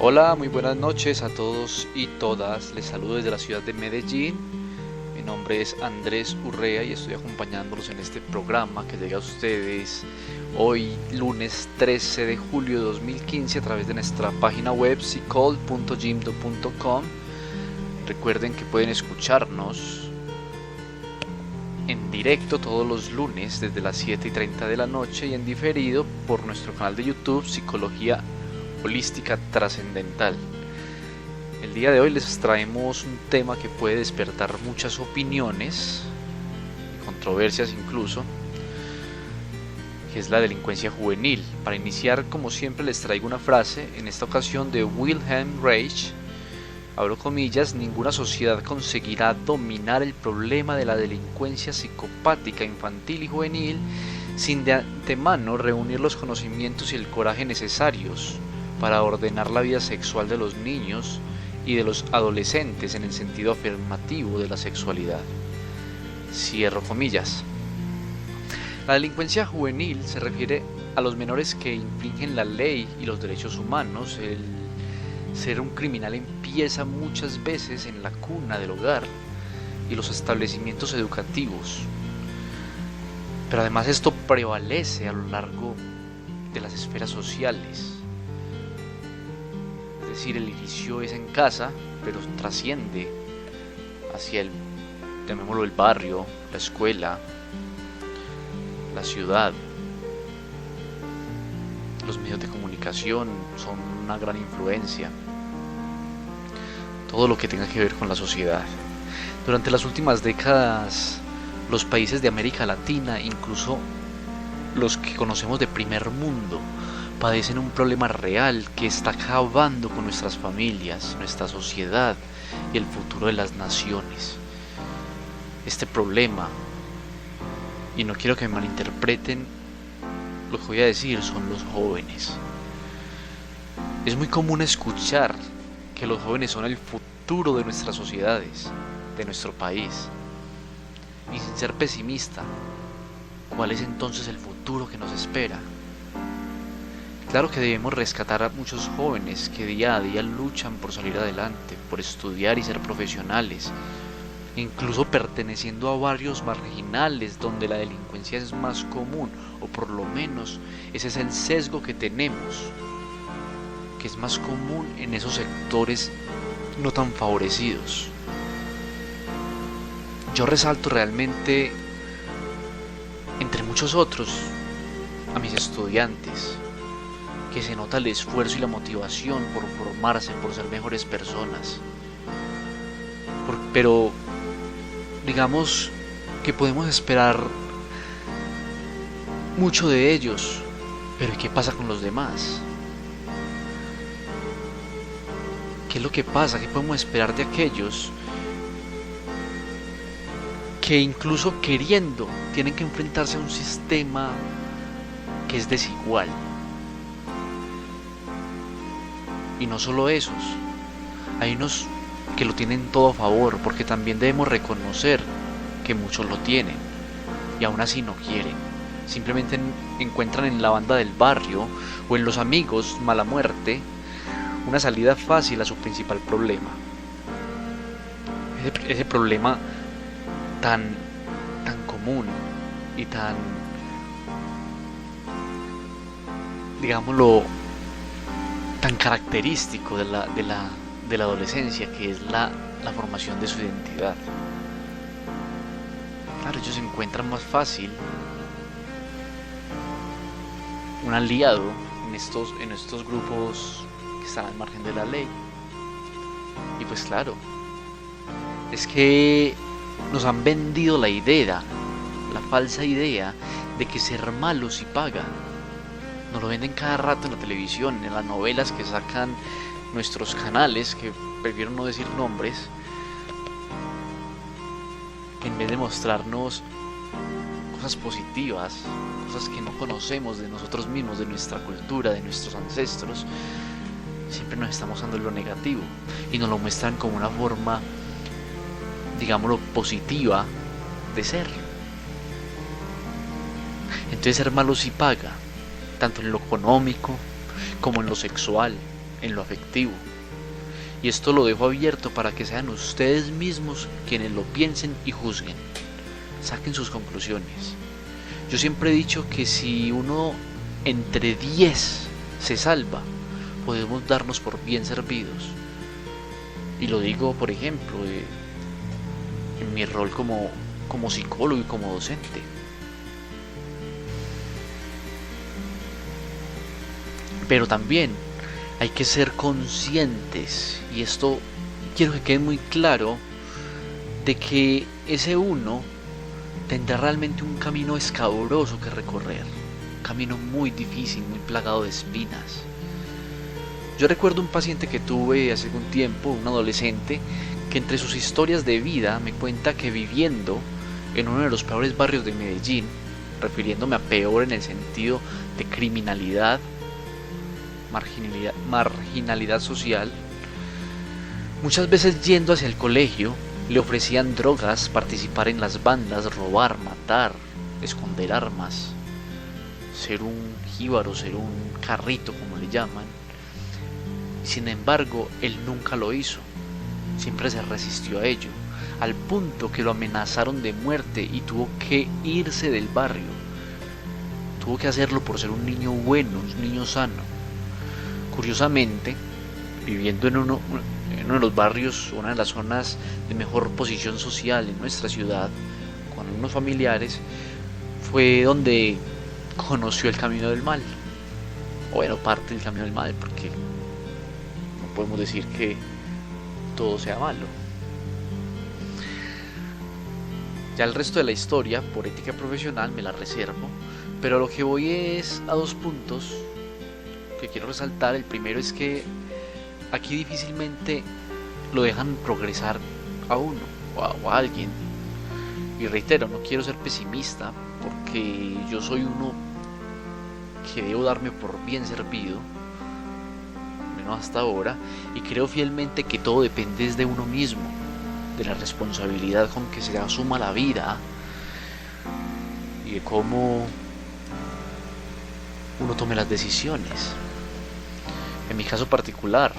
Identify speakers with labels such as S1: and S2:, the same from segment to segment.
S1: Hola, muy buenas noches a todos y todas. Les saludo desde la ciudad de Medellín. Mi nombre es Andrés Urrea y estoy acompañándolos en este programa que llega a ustedes hoy, lunes 13 de julio de 2015, a través de nuestra página web psicol.jimdo.com. Recuerden que pueden escucharnos en directo todos los lunes desde las 7:30 de la noche y en diferido por nuestro canal de YouTube Psicología Holística Trascendental. El día de hoy les traemos un tema que puede despertar muchas opiniones y controversias incluso, que es la delincuencia juvenil. Para iniciar, como siempre, les traigo una frase, en esta ocasión de Wilhelm Reich, abro comillas: ninguna sociedad conseguirá dominar el problema de la delincuencia psicopática infantil y juvenil sin de antemano reunir los conocimientos y el coraje necesarios para ordenar la vida sexual de los niños y de los adolescentes en el sentido afirmativo de la sexualidad. Cierro comillas. La delincuencia juvenil se refiere a los menores que infringen la ley y los derechos humanos. El ser un criminal empieza muchas veces en la cuna del hogar y los establecimientos educativos. Pero además esto prevalece a lo largo de las esferas sociales. Es decir, el inicio es en casa, pero trasciende hacia llamémoslo, el barrio, la escuela, la ciudad. Los medios de comunicación son una gran influencia. Todo lo que tenga que ver con la sociedad. Durante las últimas décadas, los países de América Latina, incluso los que conocemos de primer mundo, padecen un problema real que está acabando con nuestras familias, nuestra sociedad y el futuro de las naciones. Este problema, y no quiero que me malinterpreten lo que voy a decir, son los jóvenes. Es muy común escuchar que los jóvenes son el futuro de nuestras sociedades, de nuestro país. Y sin ser pesimista, ¿cuál es entonces el futuro que nos espera? Claro que debemos rescatar a muchos jóvenes que día a día luchan por salir adelante, por estudiar y ser profesionales, incluso perteneciendo a barrios marginales donde la delincuencia es más común, o por lo menos ese es el sesgo que tenemos, que es más común en esos sectores no tan favorecidos. Yo resalto realmente, entre muchos otros, a mis estudiantes, que se nota el esfuerzo y la motivación por formarse, por ser mejores personas. Pero digamos que podemos esperar mucho de ellos, pero ¿qué pasa con los demás? ¿Qué es lo que pasa? ¿Qué podemos esperar de aquellos que incluso queriendo tienen que enfrentarse a un sistema que es desigual? Y no solo esos, hay unos que lo tienen todo a favor, porque también debemos reconocer que muchos lo tienen y aún así no quieren. Simplemente encuentran en la banda del barrio o en los amigos mala muerte una salida fácil a su principal problema. Ese problema tan común y tan, digámoslo, tan característico de la adolescencia, que es la formación de su identidad. Claro, ellos encuentran más fácil un aliado en estos grupos que están al margen de la ley. Y pues claro, es que nos han vendido la falsa idea de que ser malo sí paga. Nos lo venden cada rato en la televisión, en las novelas que sacan nuestros canales, que prefiero no decir nombres, en vez de mostrarnos cosas positivas, cosas que no conocemos de nosotros mismos, de nuestra cultura, de nuestros ancestros. Siempre nos estamos dando lo negativo y nos lo muestran como una forma, digámoslo, positiva de ser. Entonces ser malo sí paga, tanto en lo económico como en lo sexual, en lo afectivo. Y esto lo dejo abierto para que sean ustedes mismos quienes lo piensen y juzguen. Saquen sus conclusiones. Yo siempre he dicho que si uno entre 10 se salva, podemos darnos por bien servidos. Y lo digo, por ejemplo, en mi rol como psicólogo y como docente. Pero también hay que ser conscientes, y esto quiero que quede muy claro, de que ese uno tendrá realmente un camino escabroso que recorrer, un camino muy difícil, muy plagado de espinas. Yo recuerdo un paciente que tuve hace algún tiempo, un adolescente, que entre sus historias de vida me cuenta que viviendo en uno de los peores barrios de Medellín, refiriéndome a peor en el sentido de criminalidad, marginalidad social, muchas veces yendo hacia el colegio le ofrecían drogas, participar en las bandas, robar, matar, esconder armas, ser un jíbaro, ser un carrito como le llaman. Sin embargo, él nunca lo hizo, siempre se resistió a ello, al punto que lo amenazaron de muerte y tuvo que irse del barrio. Tuvo que hacerlo por ser un niño bueno, un niño sano. Curiosamente, viviendo en uno de los barrios, una de las zonas de mejor posición social en nuestra ciudad, con unos familiares, fue donde conoció el camino del mal. O bueno, parte del camino del mal, porque no podemos decir que todo sea malo. Ya el resto de la historia, por ética profesional, me la reservo, pero lo que voy es a 2 puntos que quiero resaltar. El primero es que aquí difícilmente lo dejan progresar a uno o a alguien. Y reitero, no quiero ser pesimista, porque yo soy uno que debo darme por bien servido, menos hasta ahora, y creo fielmente que todo depende de uno mismo, de la responsabilidad con que se asuma la vida y de cómo uno tome las decisiones. En mi caso particular,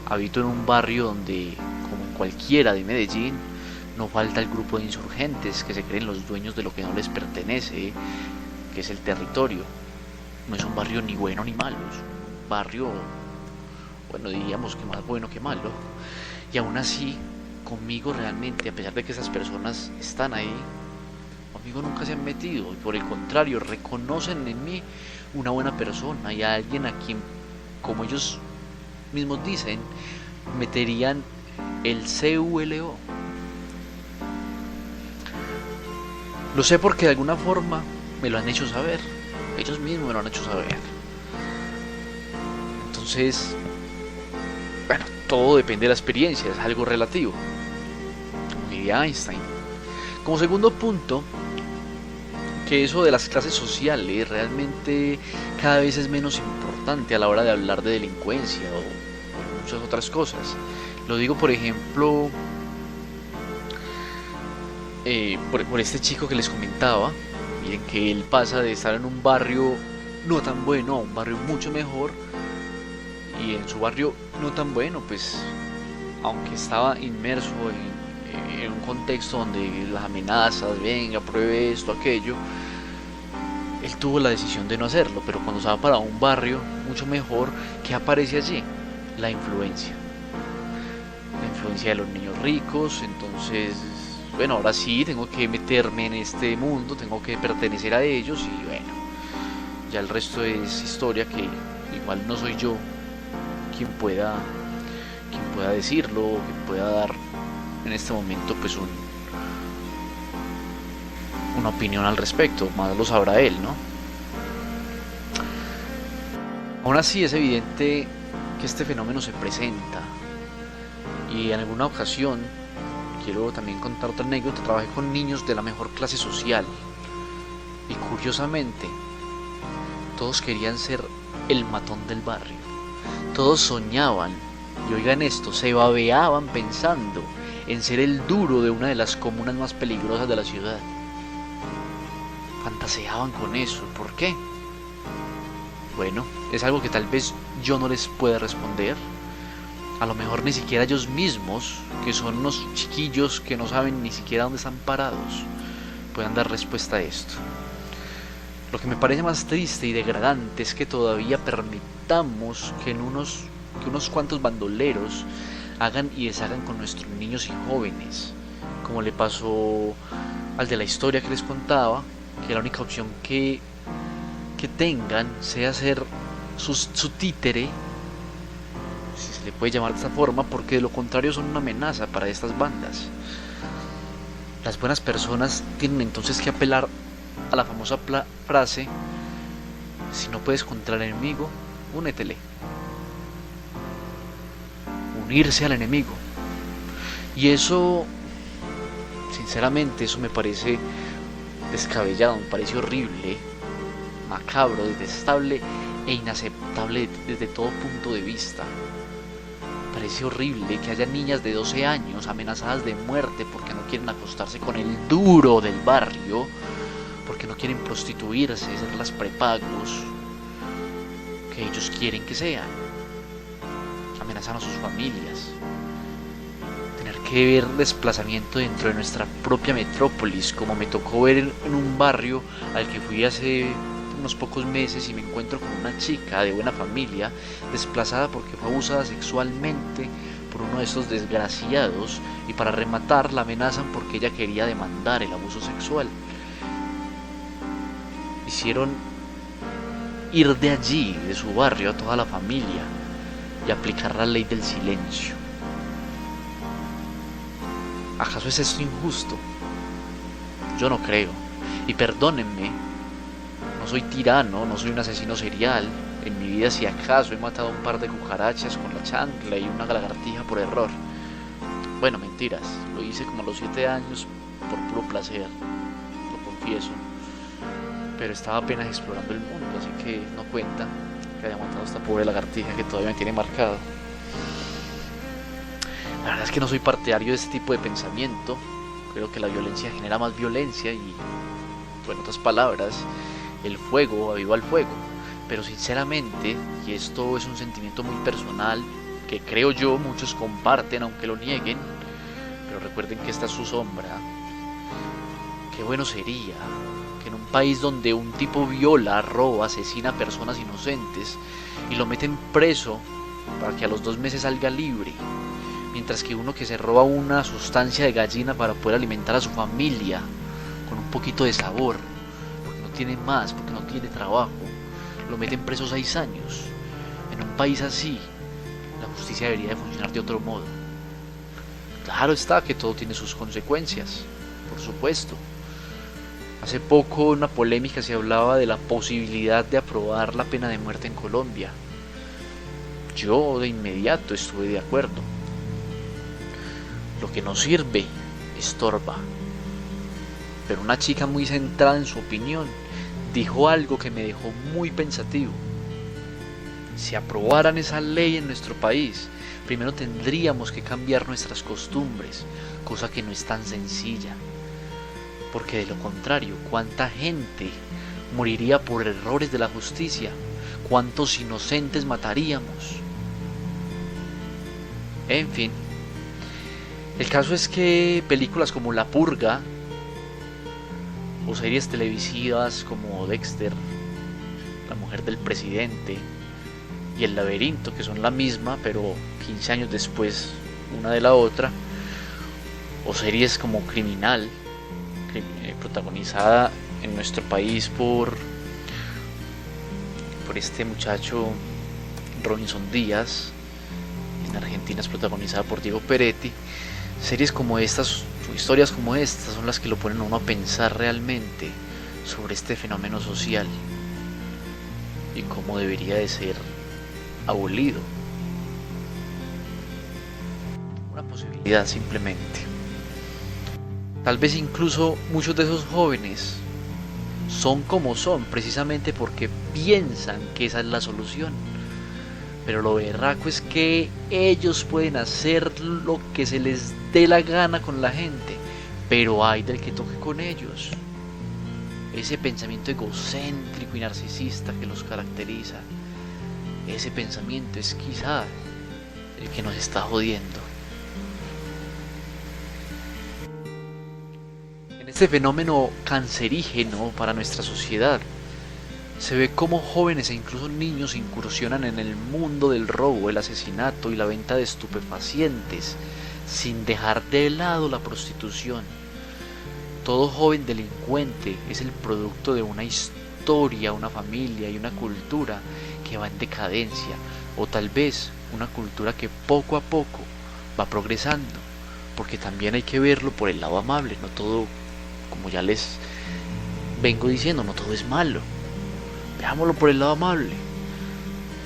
S1: habito en un barrio donde, como en cualquiera de Medellín, no falta el grupo de insurgentes que se creen los dueños de lo que no les pertenece, que es el territorio. No es un barrio ni bueno ni malo, es un barrio, bueno, diríamos que más bueno que malo. Y aún así, conmigo realmente, a pesar de que esas personas están ahí, conmigo nunca se han metido, y por el contrario, reconocen en mí una buena persona y a alguien a quien, como ellos mismos dicen, meterían el CULO. Lo sé porque de alguna forma me lo han hecho saber, ellos mismos me lo han hecho saber. Entonces, bueno, todo depende de la experiencia, es algo relativo, como diría Einstein. Como segundo punto, que eso de las clases sociales realmente cada vez es menos importante a la hora de hablar de delincuencia o muchas otras cosas. Lo digo, por ejemplo, por este chico que les comentaba. Miren que él pasa de estar en un barrio no tan bueno a un barrio mucho mejor, y en su barrio no tan bueno, pues aunque estaba inmerso en un contexto donde las amenazas, venga, pruebe esto, aquello, él tuvo la decisión de no hacerlo. Pero cuando se va para un barrio mucho mejor, ¿qué aparece allí? La influencia de los niños ricos. Entonces, bueno, ahora sí tengo que meterme en este mundo, tengo que pertenecer a ellos, y bueno, ya el resto es historia, que igual no soy yo quien pueda decirlo, quien pueda dar en este momento pues una opinión al respecto, más lo sabrá él, ¿no? Aún así es evidente que este fenómeno se presenta, y en alguna ocasión, quiero también contar otra anécdota, trabajé con niños de la mejor clase social, y curiosamente todos querían ser el matón del barrio, todos soñaban, y oigan esto, se babeaban pensando en ser el duro de una de las comunas más peligrosas de la ciudad. Fantaseaban con eso. ¿Por qué? Bueno, es algo que tal vez yo no les pueda responder. A lo mejor ni siquiera ellos mismos, que son unos chiquillos que no saben ni siquiera dónde están parados, puedan dar respuesta a esto. Lo que me parece más triste y degradante es que todavía permitamos que unos cuantos bandoleros hagan y deshagan con nuestros niños y jóvenes, como le pasó al de la historia que les contaba, que la única opción que tengan sea ser su títere, si se le puede llamar de esta forma, porque de lo contrario son una amenaza para estas bandas. Las buenas personas tienen entonces que apelar a la famosa frase: si no puedes contra el enemigo, únetele. Unirse al enemigo. Y eso, sinceramente, eso me parece descabellado, me parece horrible, macabro, detestable e inaceptable desde todo punto de vista. Parece horrible que haya niñas de 12 años amenazadas de muerte porque no quieren acostarse con el duro del barrio, porque no quieren prostituirse, ser las prepagos que ellos quieren que sean. Amenazan a sus familias. Tener que ver desplazamiento dentro de nuestra propia metrópolis, como me tocó ver en un barrio al que fui hace unos pocos meses, y me encuentro con una chica de buena familia desplazada porque fue abusada sexualmente por uno de estos desgraciados, y para rematar la amenazan porque ella quería demandar el abuso sexual. Hicieron ir de allí, de su barrio, a toda la familia y aplicar la ley del silencio. ¿Acaso es esto injusto? Yo no creo. Y perdónenme, no soy tirano, no soy un asesino serial. En mi vida, si acaso, he matado un par de cucarachas con la chancla y una lagartija por error. Bueno, mentiras, lo hice como a los 7 años por puro placer, lo confieso. Pero estaba apenas explorando el mundo, así que no cuenta que haya matado a esta pobre lagartija que todavía me tiene marcado. La verdad es que no soy partidario de este tipo de pensamiento. Creo que la violencia genera más violencia y, en otras palabras, el fuego aviva el fuego. Pero sinceramente, y esto es un sentimiento muy personal que creo yo muchos comparten aunque lo nieguen, pero recuerden que esta es su sombra, qué bueno sería que en un país donde un tipo viola, roba, asesina a personas inocentes y lo meten preso para que a los 2 meses salga libre, mientras que uno que se roba una sustancia de gallina para poder alimentar a su familia con un poquito de sabor, porque no tiene más, porque no tiene trabajo, lo meten preso 6 años. En un país así, la justicia debería de funcionar de otro modo. Claro está que todo tiene sus consecuencias, por supuesto. Hace poco, en una polémica, se hablaba de la posibilidad de aprobar la pena de muerte en Colombia. Yo de inmediato estuve de acuerdo. Lo que no sirve, estorba. Pero una chica muy centrada en su opinión dijo algo que me dejó muy pensativo. Si aprobaran esa ley en nuestro país, primero tendríamos que cambiar nuestras costumbres, cosa que no es tan sencilla. Porque de lo contrario, ¿cuánta gente moriría por errores de la justicia? ¿Cuántos inocentes mataríamos? En fin, el caso es que películas como La Purga o series televisivas como Dexter, La Mujer del Presidente y El Laberinto, que son la misma pero 15 años después una de la otra, o series como Criminal, protagonizada en nuestro país por este muchacho Robinson Díaz, en Argentina es protagonizada por Diego Peretti. Series como estas, o historias como estas, son las que lo ponen a uno a pensar realmente sobre este fenómeno social y cómo debería de ser abolido. Una posibilidad simplemente. Tal vez incluso muchos de esos jóvenes son como son precisamente porque piensan que esa es la solución. Pero lo berraco es que ellos pueden hacer lo que se les dé la gana con la gente, pero hay del que toque con ellos. ese pensamiento egocéntrico y narcisista que los caracteriza, ese pensamiento es quizá el que nos está jodiendo. En este fenómeno cancerígeno para nuestra sociedad, se ve cómo jóvenes e incluso niños incursionan en el mundo del robo, el asesinato y la venta de estupefacientes, sin dejar de lado la prostitución. Todo joven delincuente es el producto de una historia, una familia y una cultura que va en decadencia, o tal vez una cultura que poco a poco va progresando, porque también hay que verlo por el lado amable. No todo, como ya les vengo diciendo, no todo es malo. Veámoslo por el lado amable.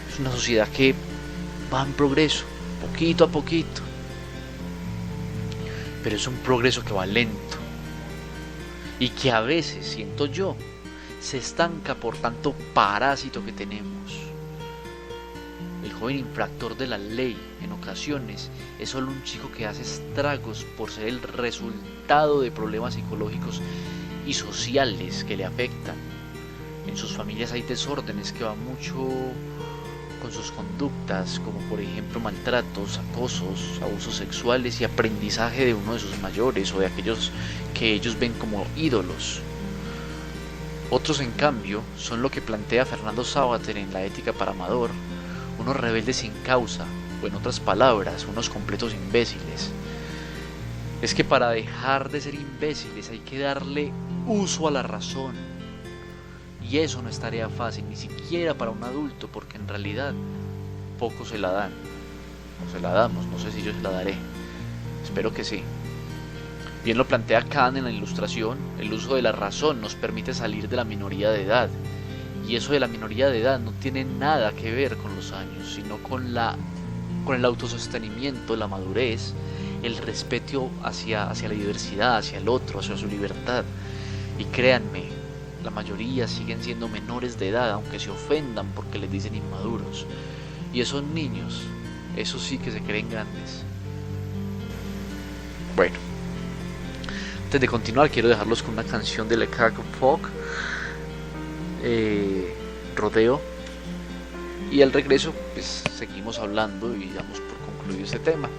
S1: Es una sociedad que va en progreso, poquito a poquito, pero es un progreso que va lento y que a veces, siento yo, se estanca por tanto parásito que tenemos. El joven infractor de la ley en ocasiones es solo un chico que hace estragos por ser el resultado de problemas psicológicos y sociales que le afectan. En sus familias hay desórdenes que van mucho con sus conductas, como por ejemplo maltratos, acosos, abusos sexuales y aprendizaje de uno de sus mayores o de aquellos que ellos ven como ídolos. Otros, en cambio, son lo que plantea Fernando Savater en La ética para Amador, unos rebeldes sin causa, o en otras palabras, unos completos imbéciles. Es que para dejar de ser imbéciles hay que darle uso a la razón. Y eso no es tarea fácil, ni siquiera para un adulto, porque en realidad pocos se la dan. O se la damos, no sé si yo se la daré. Espero que sí. Bien lo plantea Kant en la Ilustración, el uso de la razón nos permite salir de la minoría de edad. Y eso de la minoría de edad no tiene nada que ver con los años, sino con el autosostenimiento, la madurez, el respeto hacia la diversidad, hacia el otro, hacia su libertad. Y créanme, la mayoría siguen siendo menores de edad, aunque se ofendan porque les dicen inmaduros. Y esos niños, esos sí que se creen grandes. Bueno, antes de continuar quiero dejarlos con una canción de Le Caco Folk, Rodeo. Y al regreso pues seguimos hablando y damos por concluido este tema.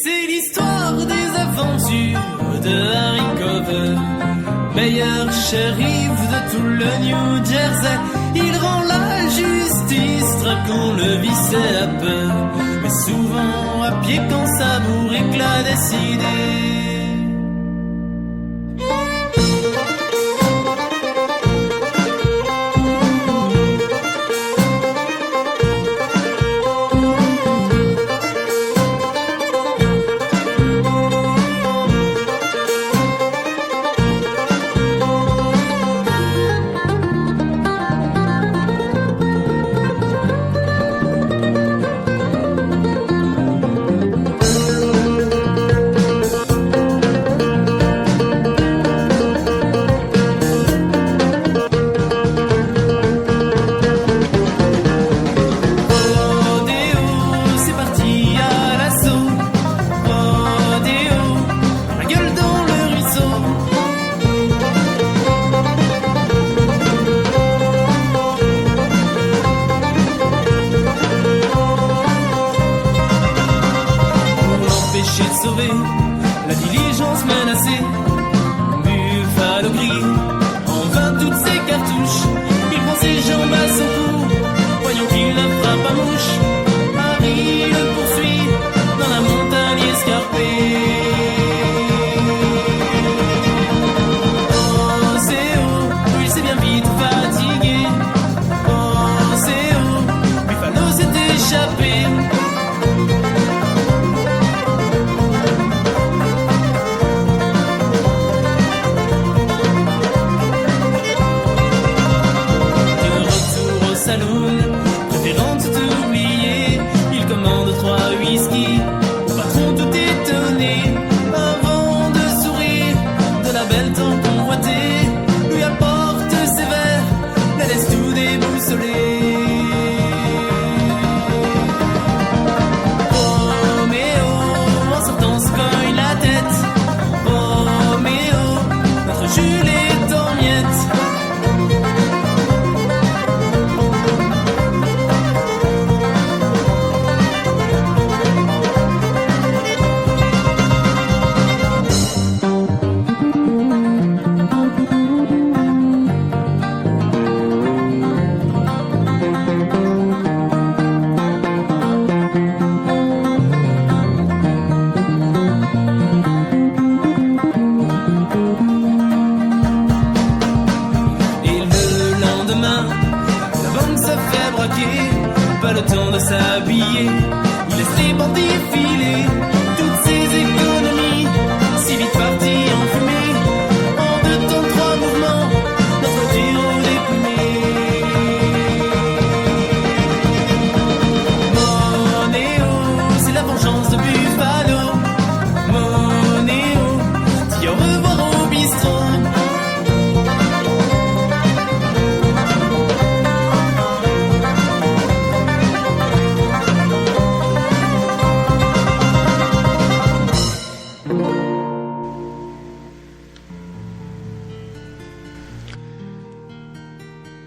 S2: C'est l'histoire des aventures de Harry Cover, meilleur shérif de tout le New Jersey. Il rend la justice, traquant le vice et la peur, mais souvent à pied quand sa bourrique l'a décidé. La diligence menacée, Buffalo gris, en vain toutes ses cartouches. Il prend ses jambes à son cou, voyons qu'il ne frappe pas mouche. Harry le poursuit dans la montagne escarpée. Oh c'est haut, il s'est bien vite fatigué. Oh c'est haut, Buffalo s'est échappé. Préférant tout oublier, il commande 3 whisky. Au patron tout étonné, avant de braquer, pas le temps de s'habiller. Il laisse les bandits filer, toutes ses économies, si vite parties en fumée. En 2 temps, 3 mouvements, notre voiture déplumée. Monéo, c'est la vengeance de Buffalo. Monéo, dis au revoir au bistrot.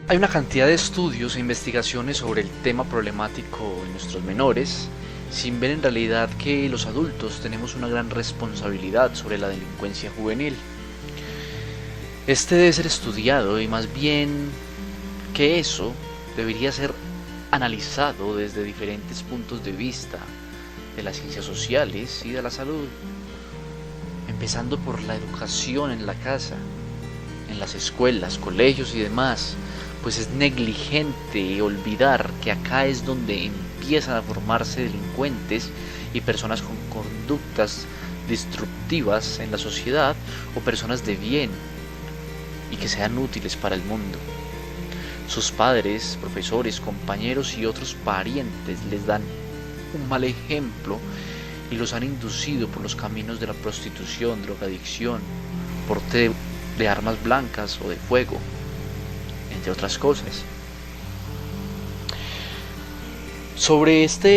S1: Hay una cantidad de estudios e investigaciones sobre el tema problemático en nuestros menores, sin ver en realidad que los adultos tenemos una gran responsabilidad sobre la delincuencia juvenil. Este debe ser estudiado y más bien que eso debería ser analizado desde diferentes puntos de vista de las ciencias sociales y de la salud, empezando por la educación en la casa, en las escuelas, colegios y demás. Pues es negligente olvidar que acá es donde empiezan a formarse delincuentes y personas con conductas destructivas en la sociedad o personas de bien y que sean útiles para el mundo. Sus padres, profesores, compañeros y otros parientes les dan un mal ejemplo y los han inducido por los caminos de la prostitución, drogadicción, porte de armas blancas o de fuego, entre otras cosas. Sobre esta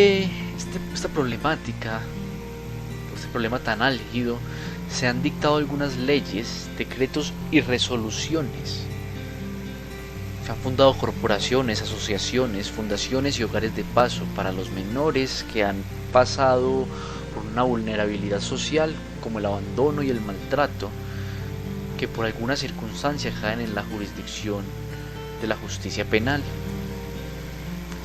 S1: problemática, este problema tan álgido, se han dictado algunas leyes, decretos y resoluciones. Se han fundado corporaciones, asociaciones, fundaciones y hogares de paso para los menores que han pasado por una vulnerabilidad social como el abandono y el maltrato, que por alguna circunstancia caen en la jurisdicción de la justicia penal.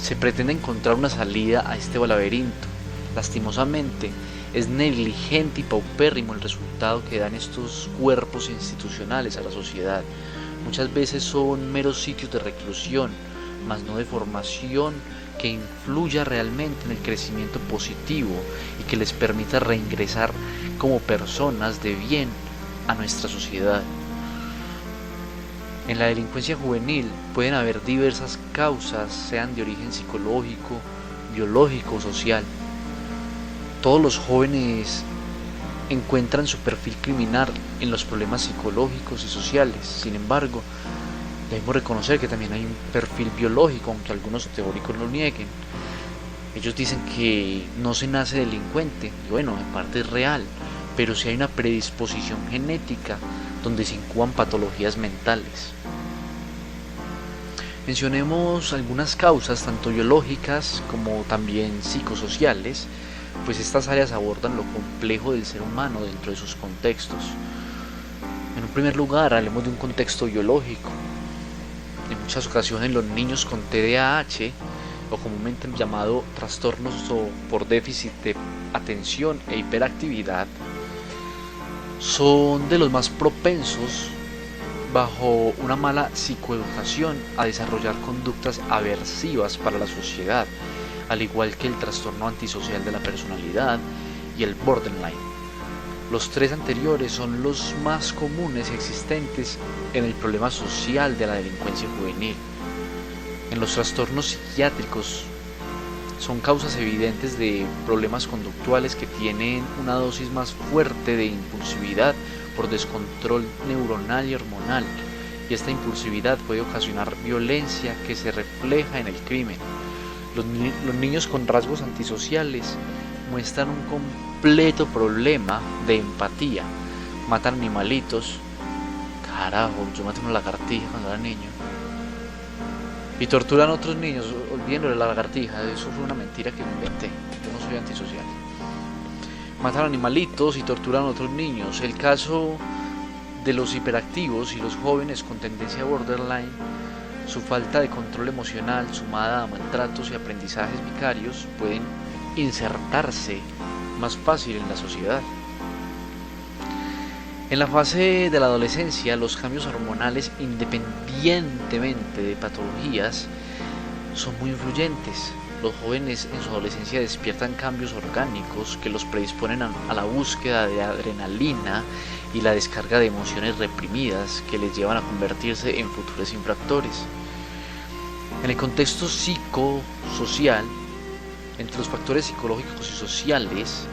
S1: Se pretende encontrar una salida a este laberinto. Lastimosamente, es negligente y paupérrimo el resultado que dan estos cuerpos institucionales a la sociedad. Muchas veces son meros sitios de reclusión, mas no de formación que influya realmente en el crecimiento positivo y que les permita reingresar como personas de bien a nuestra sociedad. En la delincuencia juvenil pueden haber diversas causas, sean de origen psicológico, biológico o social. Todos los jóvenes encuentran su perfil criminal en los problemas psicológicos y sociales. Sin embargo, debemos reconocer que también hay un perfil biológico, aunque algunos teóricos lo nieguen. Ellos dicen que no se nace delincuente, y bueno, en parte es real, pero sí hay una predisposición genética donde se incuban patologías mentales. Mencionemos algunas causas, tanto biológicas como también psicosociales, pues estas áreas abordan lo complejo del ser humano dentro de sus contextos. En un primer lugar, hablemos de un contexto biológico. En muchas ocasiones los niños con TDAH, o comúnmente llamado trastornos por déficit de atención e hiperactividad, son de los más propensos, bajo una mala psicoeducación, a desarrollar conductas aversivas para la sociedad, al igual que el trastorno antisocial de la personalidad y el borderline. Los tres anteriores son los más comunes y existentes en el problema social de la delincuencia juvenil. En los trastornos psiquiátricos son causas evidentes de problemas conductuales que tienen una dosis más fuerte de impulsividad por descontrol neuronal y hormonal, y esta impulsividad puede ocasionar violencia que se refleja en el crimen. Los niños con rasgos antisociales muestran un completo problema de empatía. Matan animalitos. Carajo, yo maté una lagartija cuando era niño. Y torturan a otros niños. Olvídenlo de la lagartija, eso fue una mentira que me inventé. Yo no soy antisocial. Matan animalitos y torturan a otros niños. El caso de los hiperactivos y los jóvenes con tendencia borderline, su falta de control emocional sumada a maltratos y aprendizajes vicarios pueden insertarse más fácil en la sociedad. En la fase de la adolescencia, los cambios hormonales, independientemente de patologías, son muy influyentes. Los jóvenes en su adolescencia despiertan cambios orgánicos que los predisponen a la búsqueda de adrenalina y la descarga de emociones reprimidas que les llevan a convertirse en futuros infractores. En el contexto psicosocial, entre los factores psicológicos y sociales,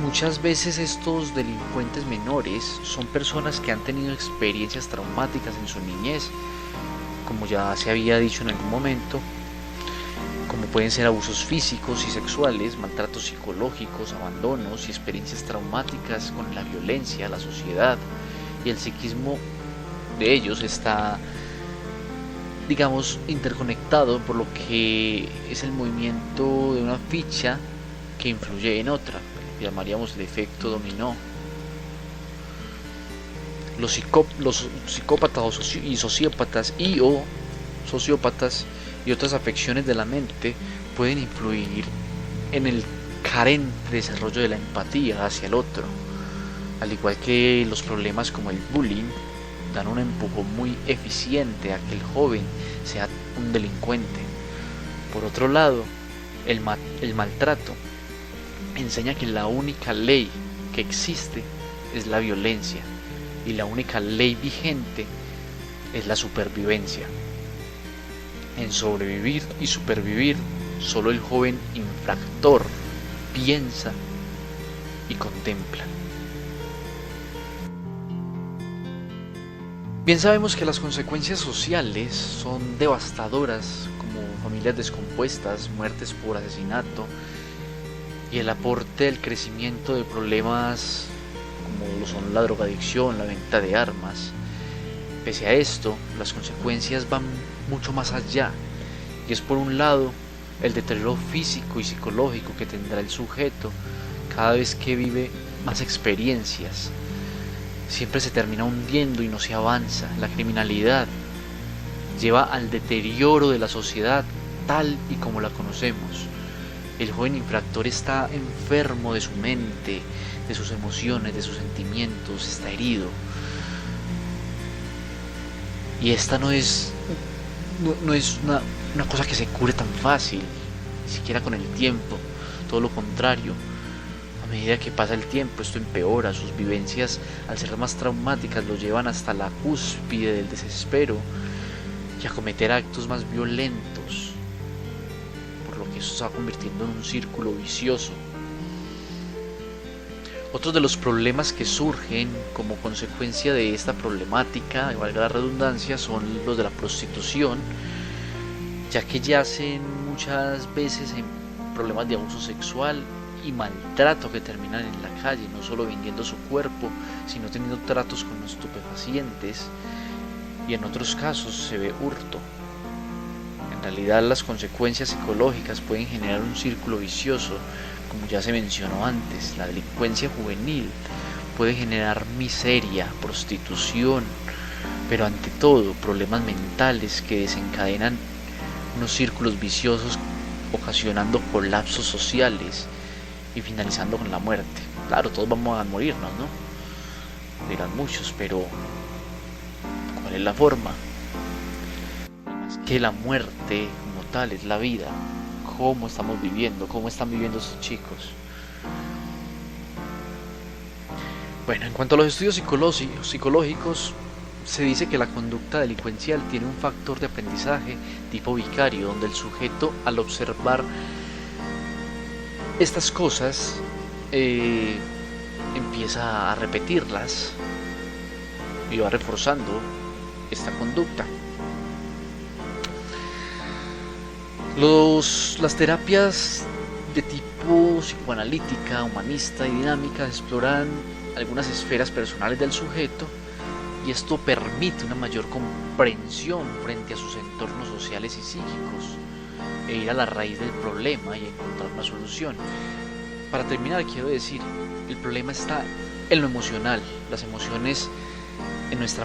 S1: muchas veces estos delincuentes menores son personas que han tenido experiencias traumáticas en su niñez, como ya se había dicho en algún momento, como pueden ser abusos físicos y sexuales, maltratos psicológicos, abandonos y experiencias traumáticas con la violencia, la sociedad y el psiquismo de ellos está, digamos, interconectado por lo que es el movimiento de una ficha que influye en otra, lo que llamaríamos el efecto dominó. Los psicópatas y sociópatas o sociópatas y otras afecciones de la mente pueden influir en el carente desarrollo de la empatía hacia el otro, al igual que los problemas como el bullying dan un empujón muy eficiente a que el joven sea un delincuente. Por otro lado, el maltrato enseña que la única ley que existe es la violencia y la única ley vigente es la supervivencia. En sobrevivir y supervivir, solo el joven infractor piensa y contempla. Bien sabemos que las consecuencias sociales son devastadoras, como familias descompuestas, muertes por asesinato y el aporte del crecimiento de problemas como lo son la drogadicción, la venta de armas. Pese a esto, las consecuencias van mucho más allá, y es por un lado el deterioro físico y psicológico que tendrá el sujeto cada vez que vive más experiencias. Siempre se termina hundiendo y no se avanza. La criminalidad lleva al deterioro de la sociedad tal y como la conocemos. El joven infractor está enfermo de su mente, de sus emociones, de sus sentimientos, está herido. Y esta no es una cosa que se cure tan fácil, ni siquiera con el tiempo, todo lo contrario. A medida que pasa el tiempo esto empeora, sus vivencias al ser más traumáticas lo llevan hasta la cúspide del desespero y a cometer actos más violentos, por lo que eso se va convirtiendo en un círculo vicioso. Otros de los problemas que surgen como consecuencia de esta problemática, valga la redundancia, son los de la prostitución, ya que yacen muchas veces en problemas de abuso sexual y maltrato que terminan en la calle, no solo vendiendo su cuerpo, sino teniendo tratos con estupefacientes, y en otros casos se ve hurto. En realidad las consecuencias psicológicas pueden generar un círculo vicioso. Como ya se mencionó antes, la delincuencia juvenil puede generar miseria, prostitución, pero ante todo problemas mentales que desencadenan unos círculos viciosos, ocasionando colapsos sociales y finalizando con la muerte. Claro, todos vamos a morirnos, ¿no? Dirán muchos, pero ¿cuál es la forma? Más que la muerte como tal, es la vida. Cómo estamos viviendo, cómo están viviendo estos chicos. Bueno, en cuanto a los estudios psicológicos, se dice que la conducta delincuencial tiene un factor de aprendizaje tipo vicario, donde el sujeto, al observar estas cosas, empieza a repetirlas y va reforzando esta conducta. Las terapias de tipo psicoanalítica, humanista y dinámica exploran algunas esferas personales del sujeto, y esto permite una mayor comprensión frente a sus entornos sociales y psíquicos e ir a la raíz del problema y encontrar una solución. Para terminar, quiero decir, el problema está en lo emocional, las emociones en nuestra